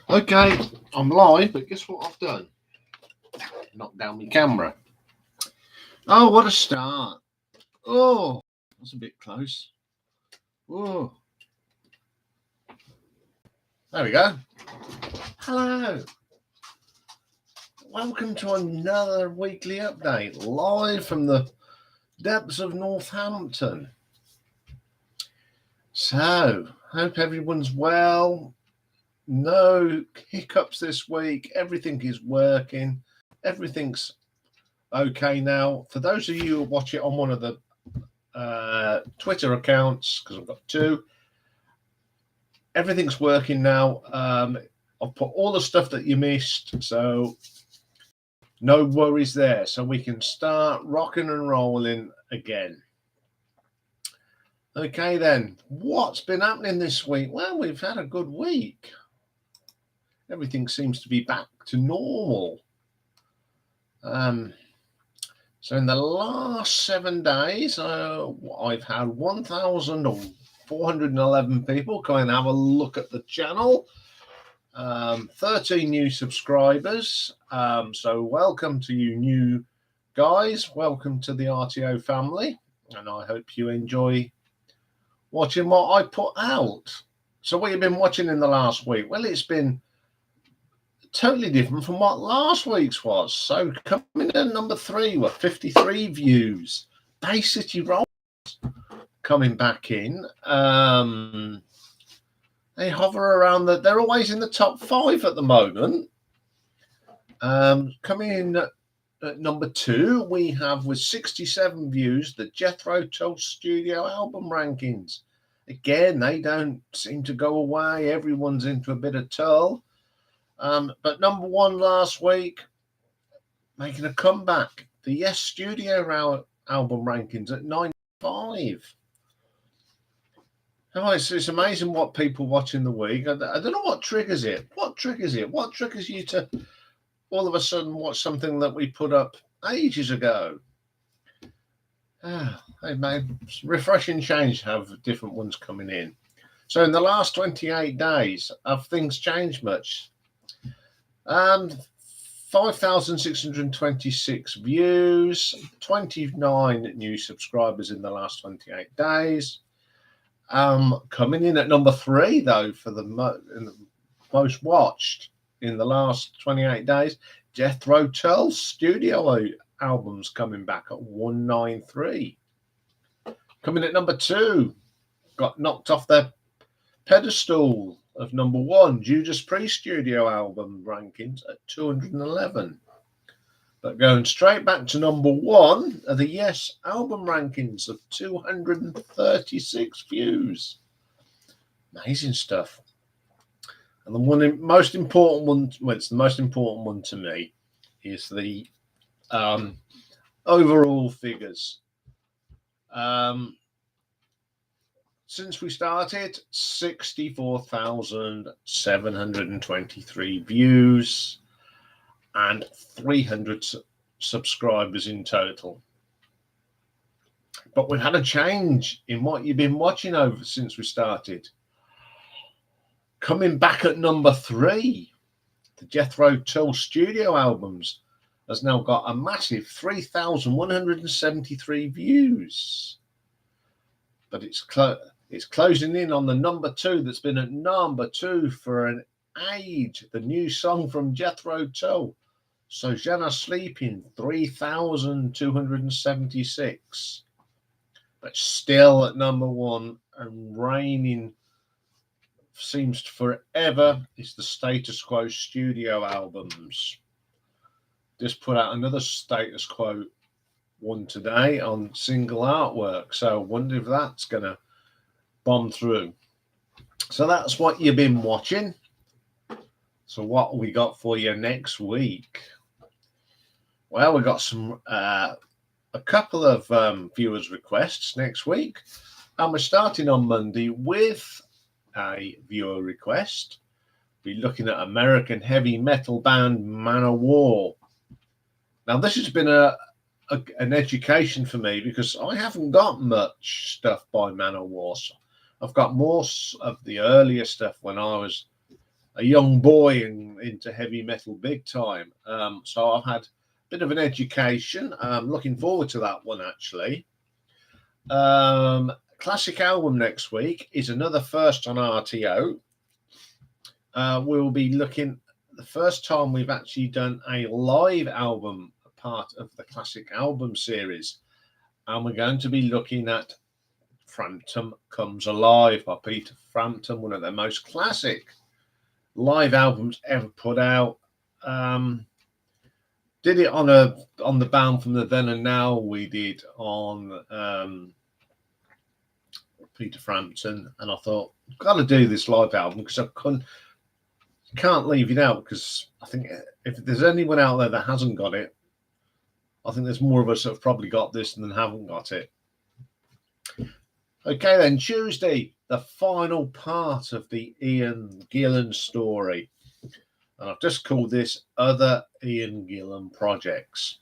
Okay, I'm live, but guess what I've done? Knocked down my camera. Oh, what a start. Oh, that's a bit close. Oh. There we go. Hello. Welcome to another weekly update, live from the depths of Northampton. So, hope everyone's well. No hiccups this week. Everything is working. Everything's okay now. For those of you who watch it on one of the Twitter accounts, because I've got two, everything's working now. I've put all the stuff that you missed, so no worries there. So we can start rocking and rolling again. Okay then, what's been happening this week? Well, we've had a good week. Everything seems to be back to normal. So in the last 7 days, I've had 1,411 people come and have a look at the channel. 13 new subscribers. So welcome to you new guys. Welcome to the RTO family. And I hope you enjoy watching what I put out. So what have you been watching in the last week? Well, it's been totally different from what last week's was. So coming in at number 3 were 53 views. Bay City Rolls coming back in. They hover around they're always in the top 5 at the moment. Coming in at number 2, we have with 67 views the Jethro Tull Studio album rankings. Again, they don't seem to go away. Everyone's into a bit of Tull. But number 1 last week, making a comeback, the Yes Studio album rankings at 95. Oh, it's amazing what people watch in the week. I don't know what triggers it. What triggers it? What triggers you to all of a sudden watch something that we put up ages ago? They've made refreshing change to have different ones coming in. So in the last 28 days, have things changed much? 5,626 views, 29 new subscribers in the last 28 days. Coming in at number 3, though, for the most watched in the last 28 days, Jethro Tull Studio albums coming back at 193. Coming at number 2, got knocked off their pedestal of number 1, Judas Priest Studio album rankings at 211. But going straight back to number 1 are the Yes album rankings of 236 views. Amazing stuff. And the most important one, well, it's the most important one to me, is the overall figures. Since we started, 64,723 views and 300 subscribers in total. But we've had a change in what you've been watching over since we started. Coming back at number 3, the Jethro Tull Studio albums has now got a massive 3,173 views. But it's closing in on the number 2 that's been at number 2 for an age. The new song from Jethro Tull, So Jenna Sleeping, 3,276. But still at number 1 and reigning seems forever is the Status Quo Studio albums. Just put out another Status Quo one today on single artwork. So I wonder if that's going to bomb through. So that's what you've been watching. So what we got for you next week? Well, we got some a couple of viewers' requests next week, and we're starting on Monday with a viewer request. We're looking at American heavy metal band Manowar. Now, this has been an education for me because I haven't got much stuff by Manowar. I've got more of the earlier stuff when I was a young boy and into heavy metal big time. So I've had a bit of an education. Looking forward to that one, actually. Classic album next week is another first on RTO. We'll be looking, the first time we've actually done a live album, part of the classic album series. And we're going to be looking at Frampton Comes Alive by Peter Frampton, one of their most classic live albums ever put out. Did it on the Bound from the Then and Now. We did on Peter Frampton, and I thought, I've got to do this live album because I can't leave it out, because I think if there's anyone out there that hasn't got it, I think there's more of us that have probably got this than haven't got it. Okay, then, Tuesday, the final part of the Ian Gillan story. And I've just called this Other Ian Gillan Projects.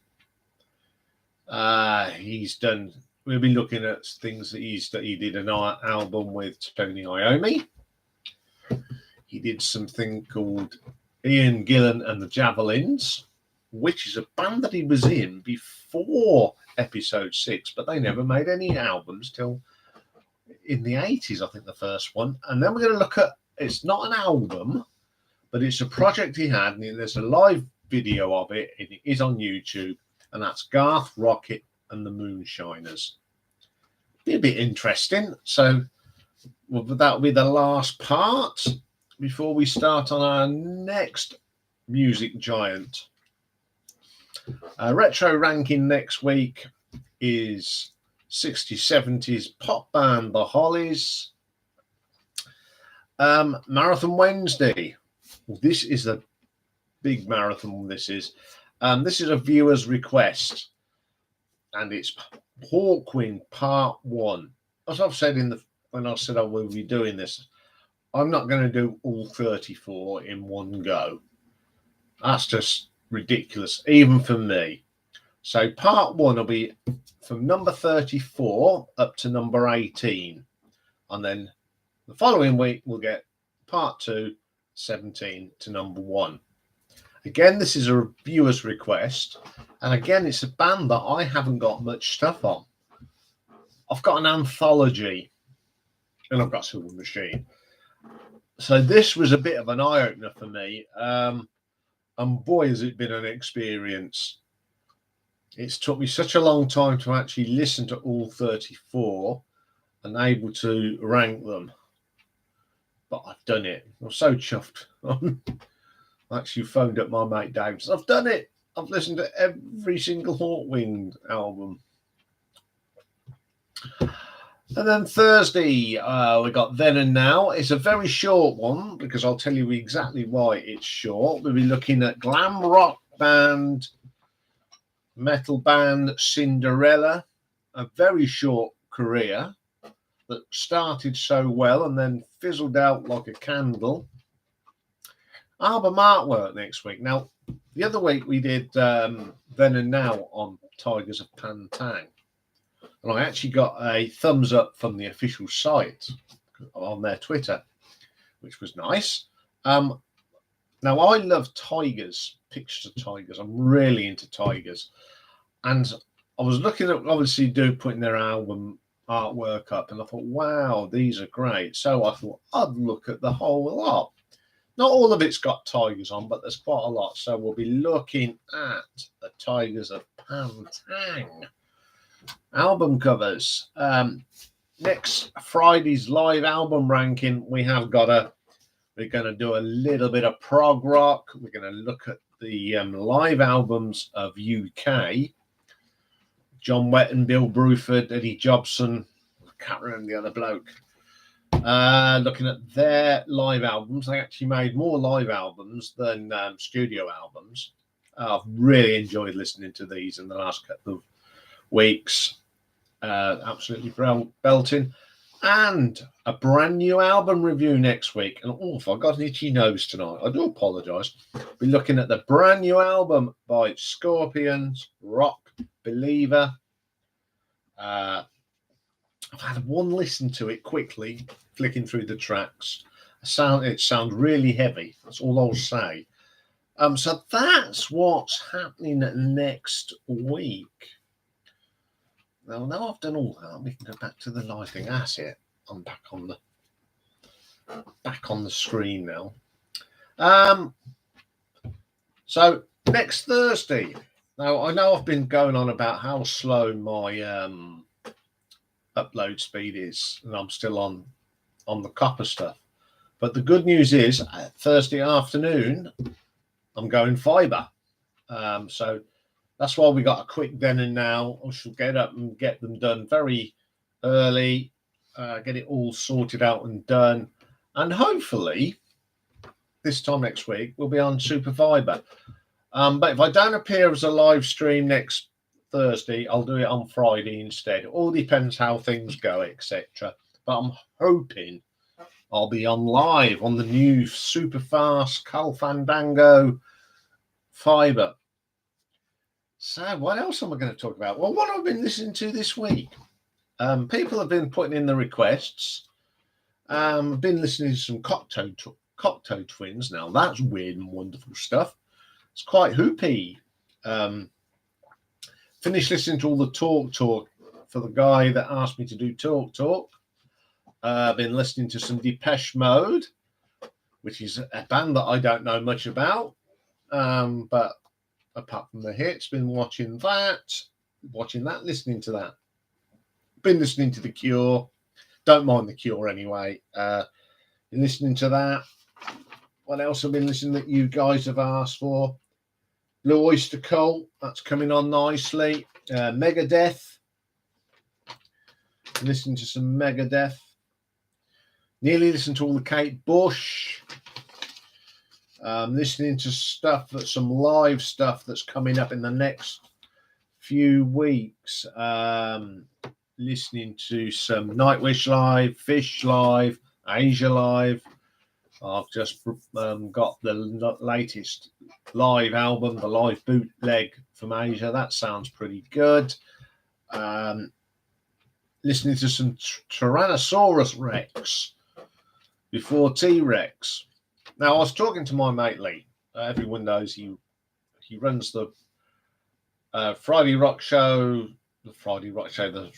We'll be looking at things that he did an album with Tony Iommi. He did something called Ian Gillan and the Javelins, which is a band that he was in before episode 6, but they never made any albums till in the 80s, I think, the first one. And then we're going to look at, it's not an album, but it's a project he had, and there's a live video of it, and it is on YouTube, and that's Garth, Rocket, and the Moonshiners. Be a bit interesting. So that'll be the last part before we start on our next music giant. Retro ranking next week is 60s, 70s pop band, the Hollies. Marathon Wednesday. Well, this is a big marathon. This is a viewer's request, and it's Hawkwind Part 1. As I've said when I said I will be doing this, I'm not going to do all 34 in one go. That's just ridiculous, even for me. So Part 1 will be from number 34 up to number 18, and then the following week we'll get Part 2, 17 to number 1. Again, this is a viewer's request, and again, it's a band that I haven't got much stuff on. I've got an anthology, and I've got Silver Machine. So this was a bit of an eye-opener for me, and boy, has it been an experience. It's took me such a long time to actually listen to all 34 and able to rank them. But I've done it. I'm so chuffed. I actually phoned up my mate Dave. I've done it. I've listened to every single Hawkwind album. And then Thursday, we got Then and Now. It's a very short one because I'll tell you exactly why it's short. We'll be looking at glam rock band, metal band Cinderella. A very short career that started so well and then fizzled out like a candle. Album artwork next week. Now, the other week we did Then and Now on Tygers of Tang. And I actually got a thumbs up from the official site on their Twitter, which was nice. Now, I love Tygers, pictures of Tygers. I'm really into Tygers. And I was looking at, obviously, putting their album artwork up, and I thought, wow, these are great. So I thought I'd look at the whole lot. Not all of it's got Tygers on, but there's quite a lot. So we'll be looking at the Tygers of Tang album covers. Next Friday's live album ranking, we're going to do a little bit of prog rock. We're going to look at the live albums of UK. John Wetton, Bill Bruford, Eddie Jobson, I can't remember the other bloke. Looking at their live albums. They actually made more live albums than studio albums. I've really enjoyed listening to these in the last couple of weeks. Absolutely belting. And a brand new album review next week. And if I've got an itchy nose tonight, I do apologise. We're looking at the brand new album by Scorpions, Rock Believer. I've had one listen to it quickly, flicking through the tracks. It sounds really heavy. That's all I'll say. So that's what's happening next week. Now I've done all that, we can go back to the live thing. That's it. I'm back on the screen now. So next Thursday. Now I know I've been going on about how slow my upload speed is, and I'm still on the copper stuff. But the good news is Thursday afternoon I'm going fibre. So that's why we got a quick then and now. I shall get up and get them done very early, get it all sorted out and done. And hopefully this time next week we'll be on Super Fibre. But if I don't appear as a live stream next Thursday, I'll do it on Friday instead. It all depends how things go, etc. But I'm hoping I'll be on live on the new super fast Cal Fandango fibre. So what else am I going to talk about? Well, what I've been listening to this week. People have been putting in the requests. I've been listening to some Cocteau Twins. Now that's weird and wonderful stuff. It's quite hoopy. Finished listening to all the talk for the guy that asked me to do talk. I've been listening to some Depeche Mode, which is a band that I don't know much about. But apart from the hits, been watching that, listening to that. Been listening to The Cure. Don't mind The Cure anyway. Been listening to that. What else have been listening that you guys have asked for? Blue Oyster Cult, that's coming on nicely. Megadeth. Listening to some Megadeth. Nearly listened to all the Kate Bush. Listening to some live stuff that's coming up in the next few weeks. Listening to some Nightwish live, Fish live, Asia live. I've just got the latest live album, the live bootleg from Asia. That sounds pretty good. Listening to some Tyrannosaurus Rex before T-Rex. Now, I was talking to my mate Lee. Everyone knows he runs the Friday Rock Show, the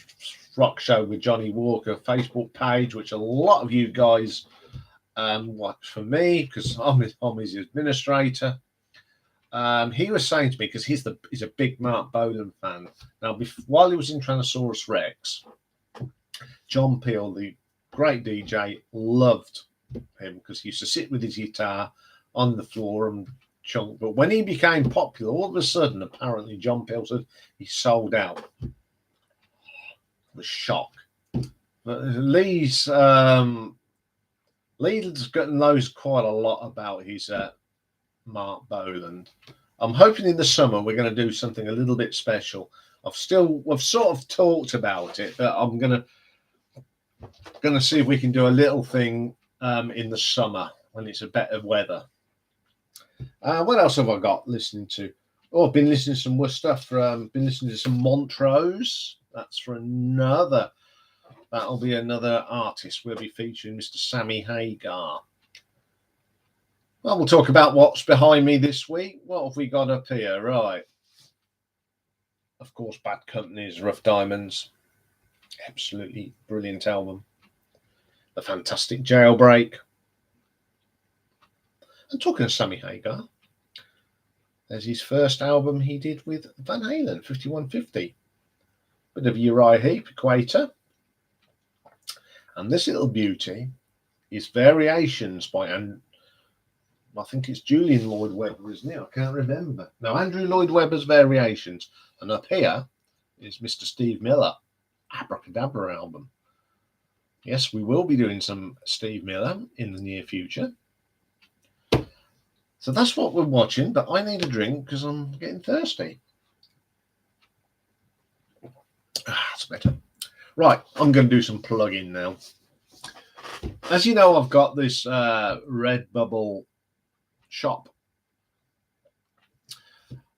Rock Show with Johnny Walker Facebook page, which a lot of you guys watch for me because I'm his administrator. He was saying to me, because he's a big Mark Bolan fan. Now, while he was in Tyrannosaurus Rex, John Peel, the great DJ, loved him because he used to sit with his guitar on the floor and chunk. But when he became popular, all of a sudden, apparently, John Peel said he sold out. The shock. But Lee's knows quite a lot about his Mark Bolan. I'm hoping in the summer we're going to do something a little bit special. We've sort of talked about it, but I'm going to see if we can do a little thing in the summer when it's a better weather. What else have I got listening to? Oh, I've been listening to some more stuff. Been listening to some Montrose. That's for another. That'll be another artist. We'll be featuring Mr. Sammy Hagar. Well, we'll talk about what's behind me this week. What have we got up here? Right. Of course, Bad Company's Rough Diamonds. Absolutely brilliant album. The Fantastic Jailbreak. And talking of Sammy Hagar, there's his first album he did with Van Halen, 5150. Bit of Uriah Heep, Equator. And this little beauty is Variations by, I think it's Julian Lloyd Webber, isn't it? I can't remember. No, Andrew Lloyd Webber's Variations. And up here is Mr. Steve Miller, Abracadabra album. Yes, we will be doing some Steve Miller in the near future. So that's what we're watching, but I need a drink because I'm getting thirsty. That's better. Right, I'm going to do some plugging now. As you know, I've got this Redbubble shop.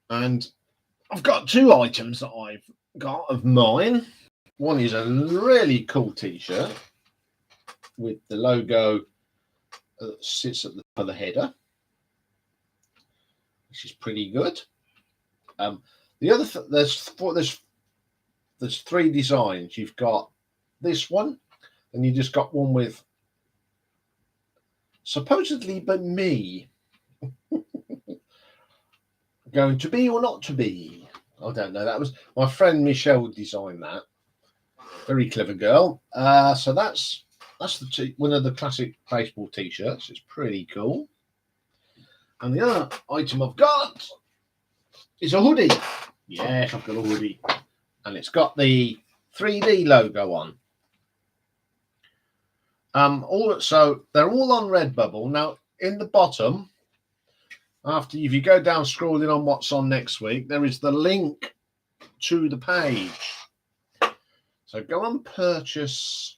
And I've got two items that I've got of mine. One is a really cool t-shirt with the logo sits at the top of the header, which is pretty good. The other there's 3 designs. You've got this one, and you just got one with supposedly by me. Going to be or not to be? I don't know. That was my friend Michelle designed that. Very clever girl. So that's one of the classic baseball t-shirts. It's pretty cool. And the other item I've got is a hoodie. Yes, I've got a hoodie. And it's got the 3D logo on. So they're all on Redbubble. Now, in the bottom, if you go down scrolling on what's on next week, there is the link to the page. So go and purchase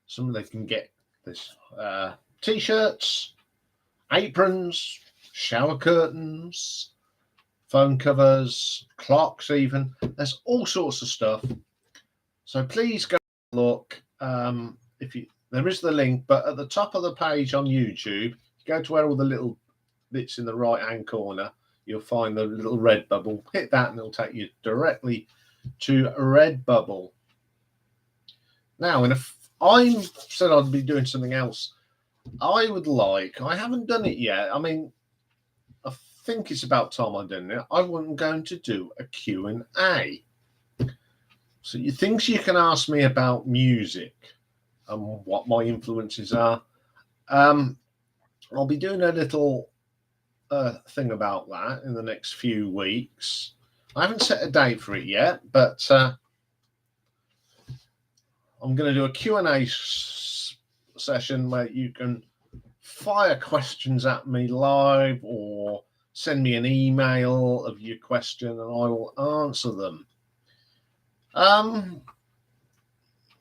some. They can get this t-shirts, aprons, shower curtains, phone covers, clocks even. There's all sorts of stuff. So please go look. There is the link, but at the top of the page on YouTube, go to where all the little bits in the right-hand corner, you'll find the little Redbubble. Hit that and it'll take you directly to Redbubble. Now, I said I'd be doing something else. I haven't done it yet. I mean, I think it's about time I've done it. I'm going to do a Q&A. So things you can ask me about music and what my influences are. I'll be doing a little thing about that in the next few weeks. I haven't set a date for it yet, but I'm going to do a Q&A session where you can fire questions at me live or send me an email of your question and I will answer them.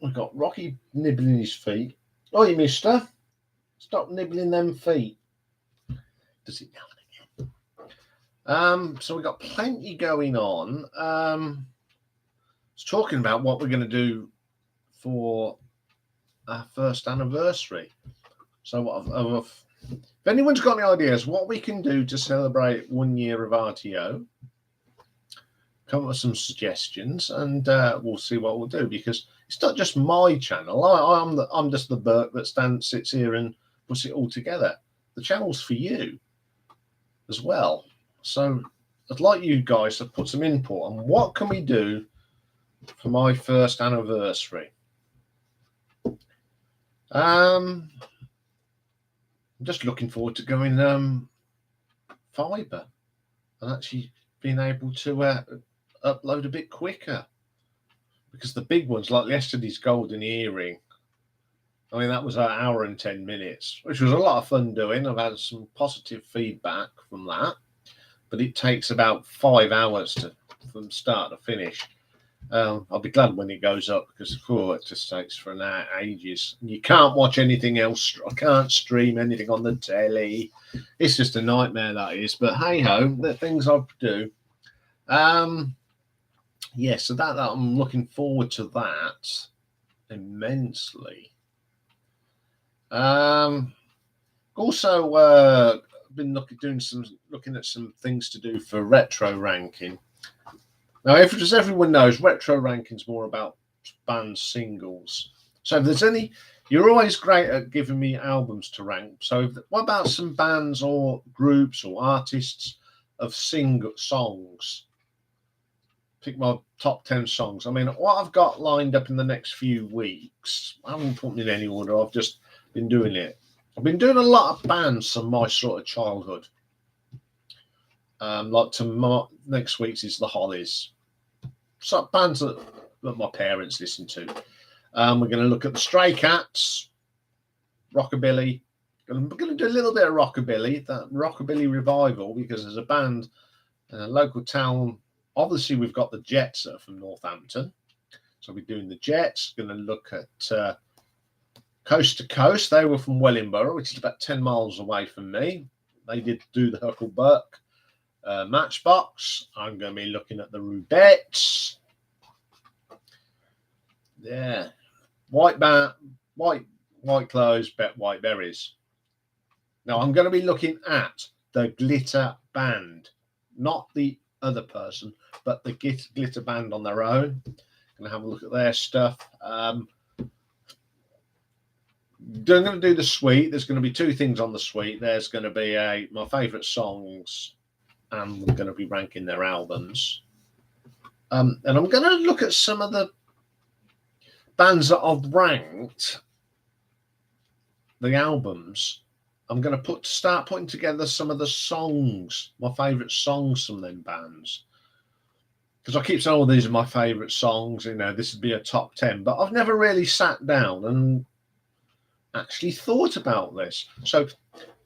We've got Rocky nibbling his feet. Oi, mister, stop nibbling them feet. Does it now and again? So we've got plenty going on. It's talking about what we're going to do for our first anniversary. So if anyone's got any ideas what we can do to celebrate 1 year of RTO, come up with some suggestions and we'll see what we'll do, because it's not just my channel. I'm just the Burke that sits here and puts it all together. The channel's for you as well. So I'd like you guys to put some input on what can we do for my first anniversary. I'm just looking forward to going fibre and actually being able to upload a bit quicker, because the big ones like yesterday's golden earring, I mean, that was an hour and 10 minutes, which was a lot of fun doing. I've had some positive feedback from that, but it takes about 5 hours from start to finish. I'll be glad when it goes up, because it just takes for an hour, ages. You can't watch anything else. I can't stream anything on the telly. It's just a nightmare, that is. But hey ho, the things I do. Yeah, so that I'm looking forward to that immensely. Also, been looking at some things to do for retro ranking. Now, as everyone knows, retro ranking is more about band singles. So if there's any, you're always great at giving me albums to rank. So what about some bands or groups or artists of single songs? Pick my top 10 songs. I mean, what I've got lined up in the next few weeks, I haven't put them in any order. I've just been doing it. I've been doing a lot of bands from my sort of childhood. Next week's is the Hollies. So bands that my parents listen to. We're going to look at the Stray Cats, Rockabilly. We're going to do a little bit of Rockabilly, that Rockabilly revival, because there's a band in a local town. Obviously, we've got the Jets that are from Northampton. So we're doing the Jets. Going to look at Coast to Coast. They were from Wellingborough, which is about 10 miles away from me. They did do the Huckleberg Matchbox. I'm going to be looking at the Rubettes. Yeah. White clothes, bet white berries. Now I'm going to be looking at the glitter band, not the other person, but the glitter band on their own. Going to have a look at their stuff. I'm going to do the suite. There's going to be two things on the suite. There's going to be my favourite songs, and I'm going to be ranking their albums. And I'm going to look at some of the bands that I've ranked the albums. I'm going to start putting together some of the songs, my favourite songs from them bands. Because I keep saying, oh, these are my favourite songs, you know, this would be a top 10. But I've never really sat down and actually thought about this. So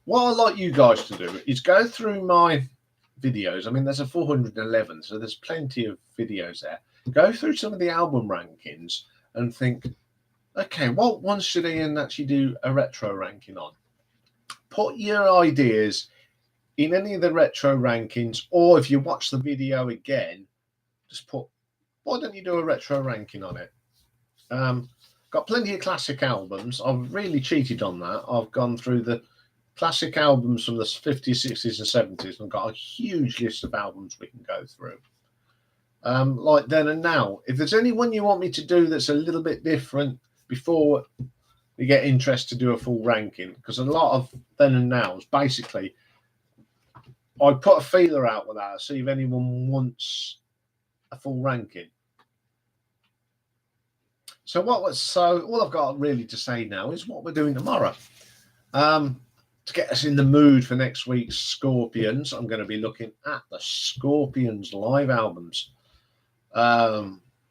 what I'd like you guys to do is go through my videos. I mean, there's a 411, so there's plenty of videos there. Go through some of the album rankings and think, okay, what ones should Ian actually do a retro ranking on? Put your ideas in any of the retro rankings, or if you watch the video again, just put, why don't you do a retro ranking on it? Got plenty of classic albums. I've really cheated on that. I've gone through the classic albums from the 50s, 60s and 70s and got a huge list of albums we can go through. Like Then and Now. If there's anyone you want me to do that's a little bit different before you get interest to do a full ranking, because a lot of Then and Nows, basically, I put a feeler out with that, see if anyone wants a full ranking. So all I've got really to say now is what we're doing tomorrow. To get us in the mood for next week's Scorpions, I'm going to be looking at the Scorpions live albums. That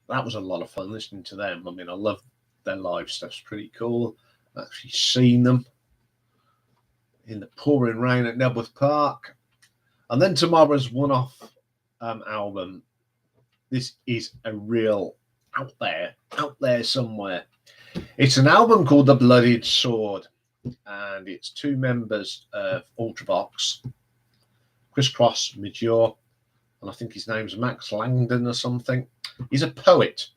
was a lot of fun listening to them. I mean, I love their live stuff's pretty cool. I've actually seen them in the pouring rain at Nebworth Park. And then tomorrow's one-off album. This is a real out there somewhere. It's an album called The Bloodied Sword, and it's two members of Ultravox, Chris Cross, Major, and I think his name's Max Langdon or something. He's a poet,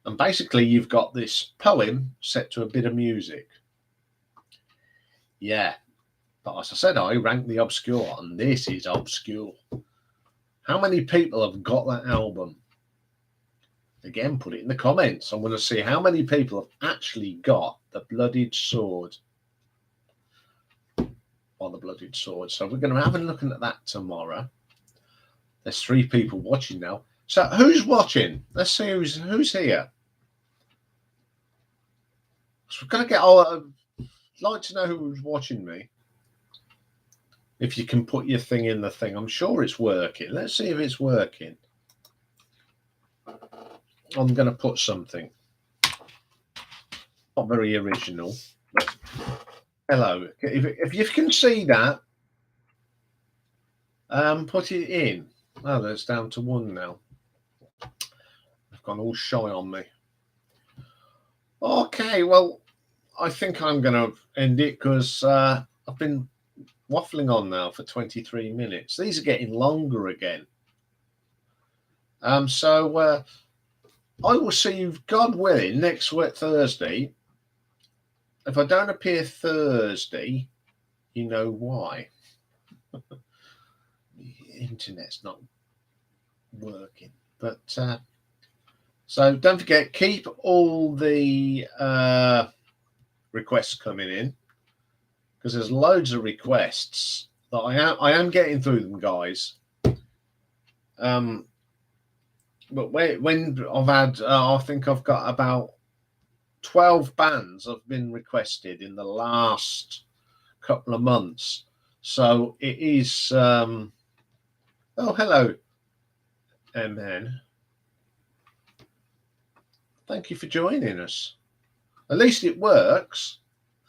and basically you've got this poem set to a bit of music. Yeah, but as I said, I rank the obscure, and this is obscure. How many people have got that album? Again, put it in the comments. I want to see how many people have actually got the Bloodied Sword. Or the Bloodied Sword. So we're going to have a look at that tomorrow. There's 3 people watching now. So who's watching? Let's see who's here. So we're going to get. I'd like to know who's watching me. If you can put your thing in the thing, I'm sure it's working. Let's see if it's working. I'm going to put something. Not very original. But hello. If you can see that, put it in. Oh, that's down to 1 now. I've gone all shy on me. Okay, well, I think I'm going to end it because I've been waffling on now for 23 minutes. These are getting longer again. So I will see you, God willing, next week, Thursday. If I don't appear Thursday, you know why. The internet's not working. But so don't forget, keep all the requests coming in, because there's loads of requests that I am getting through them, guys. But when I've had, I think I've got about 12 bands have been requested in the last couple of months. So it is, oh, hello, MN. Thank you for joining us. At least it works.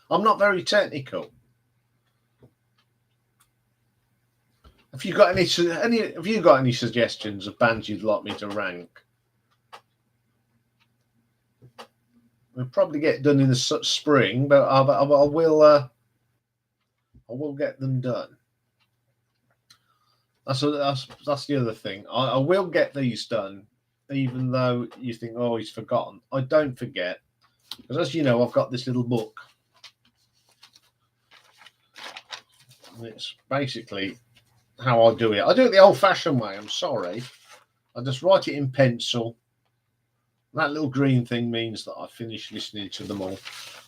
I'm not very technical. Have you got any suggestions of bands you'd like me to rank? We'll probably get done in the spring, but I will get them done. That's the other thing. I will get these done, even though you think, oh, he's forgotten. I don't forget, because as you know, I've got this little book It's basically how I do it. I do it the old-fashioned way. I'm sorry. I just write it in pencil. That little green thing means that I finish listening to them all.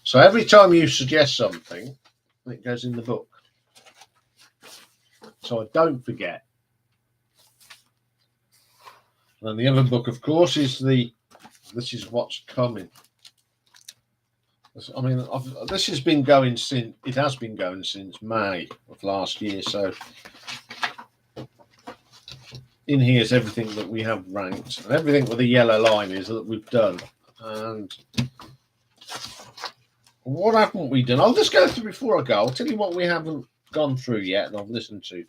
So every time you suggest something, it goes in the book. So I don't forget. And the other book, of course, is This Is What's Coming. I mean, this has been going since, it has been going since May of last year. So in here is everything that we have ranked, and everything with the yellow line is that we've done. And what haven't we done? I'll just go through before I go. I'll tell you what we haven't gone through yet and I've listened to.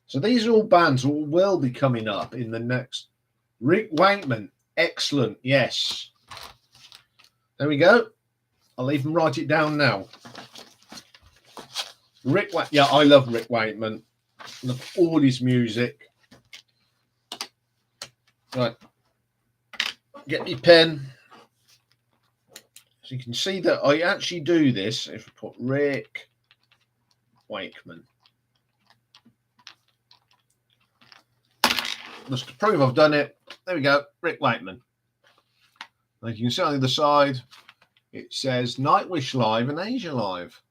So these are all bands will be coming up in the next. Rick Wakeman, excellent, yes. There we go. I'll even write it down now. Yeah, I love Rick Wakeman. Love all his music. Right, get your pen. So you can see that I actually do this if I put Rick Wakeman. Just to prove I've done it, there we go, Rick Wakeman. Like you can see on the other side, it says Nightwish Live and Asia Live.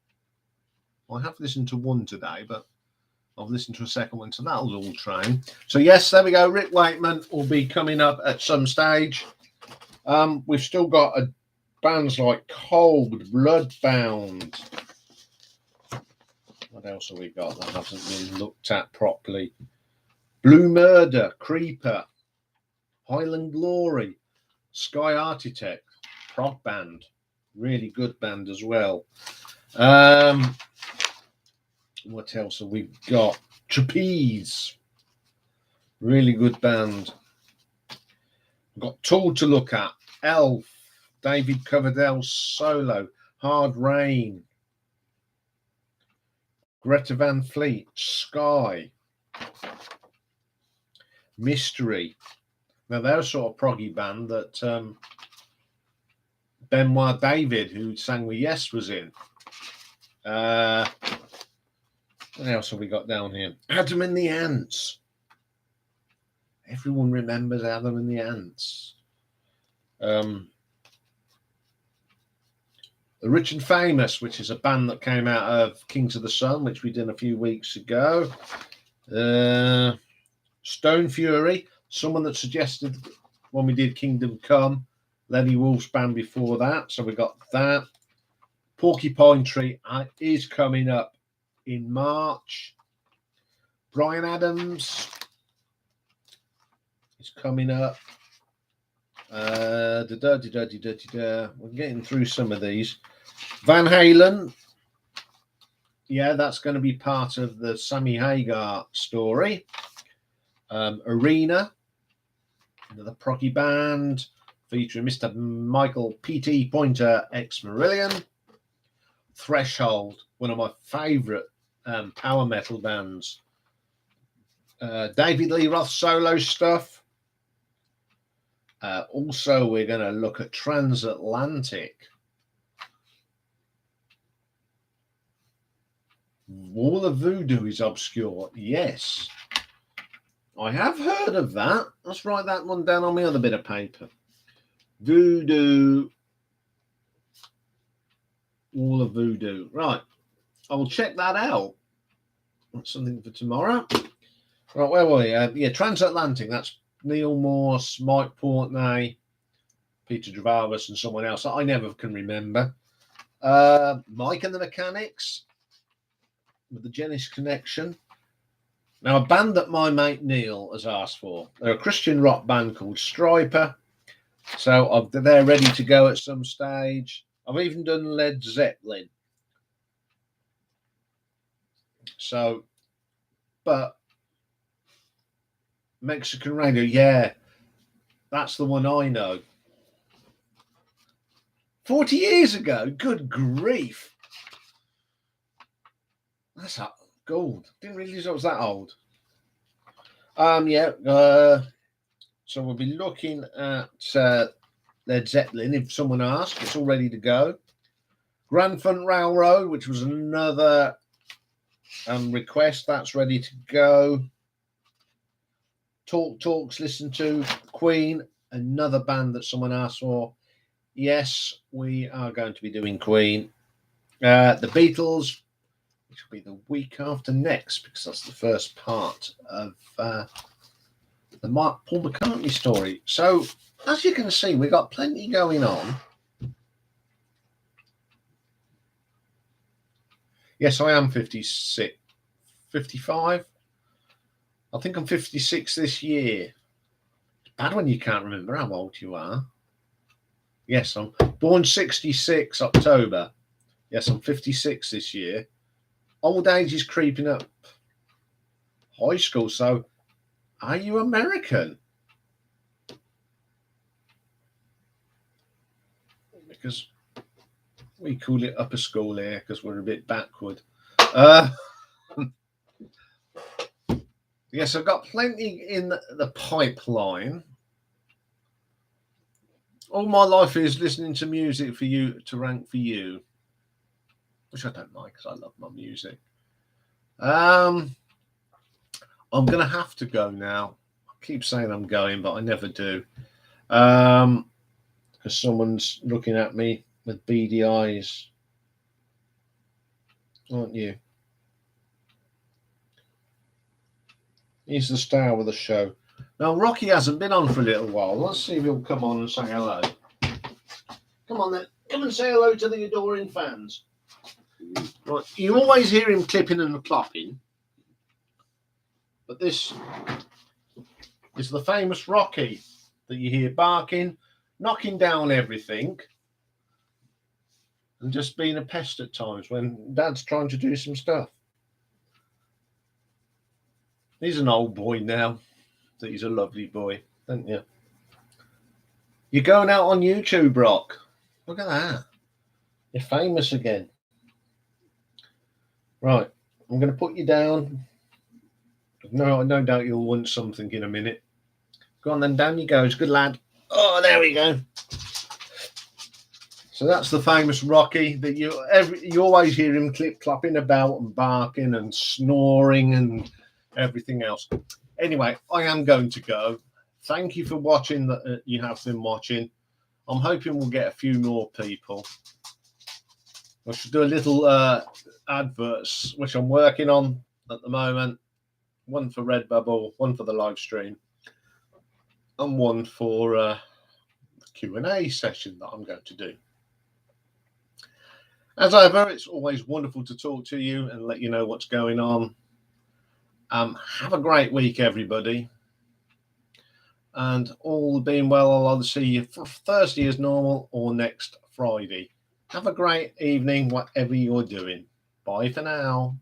I have listened to one today, but I've listened to a second one, so that'll all train. So yes, there we go. Rick Wakeman will be coming up at some stage. We've still got bands like Cold, Bloodbound. What else have we got that hasn't been looked at properly? Blue Murder, Creeper, Highland Glory, Sky Architect, prog band, really good band as well. What else have we got? Trapeze, really good band. We've got Tool to look at, Elf, David Coverdale solo, Hard Rain, Greta Van Fleet, Sky, Mystery. Now they're a sort of proggy band that Benoit David, who sang with Yes, was in. What else have we got down here? Adam and the Ants. Everyone remembers Adam and the Ants. The Rich and Famous, which is a band that came out of Kings of the Sun, which we did a few weeks ago. Stone Fury, someone that suggested when we did Kingdom Come, Lenny Wolf's band before that. So we got that. Porcupine Tree is coming up in March. Brian Adams is coming up. We're getting through some of these. Van Halen. Yeah, that's going to be part of the Sammy Hagar story. Arena, another proggy band featuring Mr. Michael P.T. Pointer, ex-Marillion. Threshold, one of my favourite power metal bands. David Lee Roth solo stuff. Also, we're going to look at Transatlantic. Wall of Voodoo is obscure. Yes. I have heard of that. Let's write that one down on my other bit of paper. Voodoo. Wall of Voodoo. Right. I will check that out. That's something for tomorrow. Right, where were we? Yeah, Transatlantic. That's Neil Morse, Mike Portney, Peter Dravis, and someone else that I never can remember. Mike and the Mechanics with the Genesis Connection. Now, a band that my mate Neil has asked for. They're a Christian rock band called Striper. So they're ready to go at some stage. I've even done Led Zeppelin. So, but Mexican Radio, yeah, that's the one I know. 40 years ago, good grief. That's gold. Didn't realize I was that old. So we'll be looking at Led Zeppelin. If someone asks, it's all ready to go. Grand Funk Railroad, which was another request. That's ready to go. Talks, listen to Queen, another band that someone asked for. Yes, we are going to be doing Queen. The Beatles, which will be the week after next, because that's the first part of the Paul McCartney story. So, as you can see, we've got plenty going on. Yes, I am 56, 55. I think I'm 56 this year. It's bad when you can't remember how old you are. Yes, I'm born 66 October. Yes, I'm 56 this year. Old age is creeping up. High school, so are you American? Because we call it upper school here because we're a bit backward. Yes, I've got plenty in the pipeline. All my life is listening to music for you, to rank for you, which I don't like because I love my music. I'm going to have to go now. I keep saying I'm going, but I never do. Because someone's looking at me with beady eyes. Aren't you? He's the star of the show. Now, Rocky hasn't been on for a little while. Let's see if he'll come on and say hello. Come on then. Come and say hello to the adoring fans. Right. You always hear him clipping and clopping. But this is the famous Rocky that you hear barking, knocking down everything, and just being a pest at times when Dad's trying to do some stuff. He's an old boy now, but he's a lovely boy, don't you? You're going out on YouTube, Rock. Look at that. You're famous again. Right, I'm going to put you down. No doubt you'll want something in a minute. Go on then, down you go. Good lad. Oh, there we go. So that's the famous Rocky that you always hear him clip-clopping about and barking and snoring and everything else. Anyway, I am going to go. Thank you for watching. That you have been watching. I'm hoping we'll get a few more people. I should do a little adverts, which I'm working on at the moment. One for Redbubble, one for the live stream, and one for the Q&A session that I'm going to do. As ever, it's always wonderful to talk to you and let you know what's going on. Have a great week, everybody. And all being well, I'll either see you for Thursday as normal or next Friday. Have a great evening, whatever you're doing. Bye for now.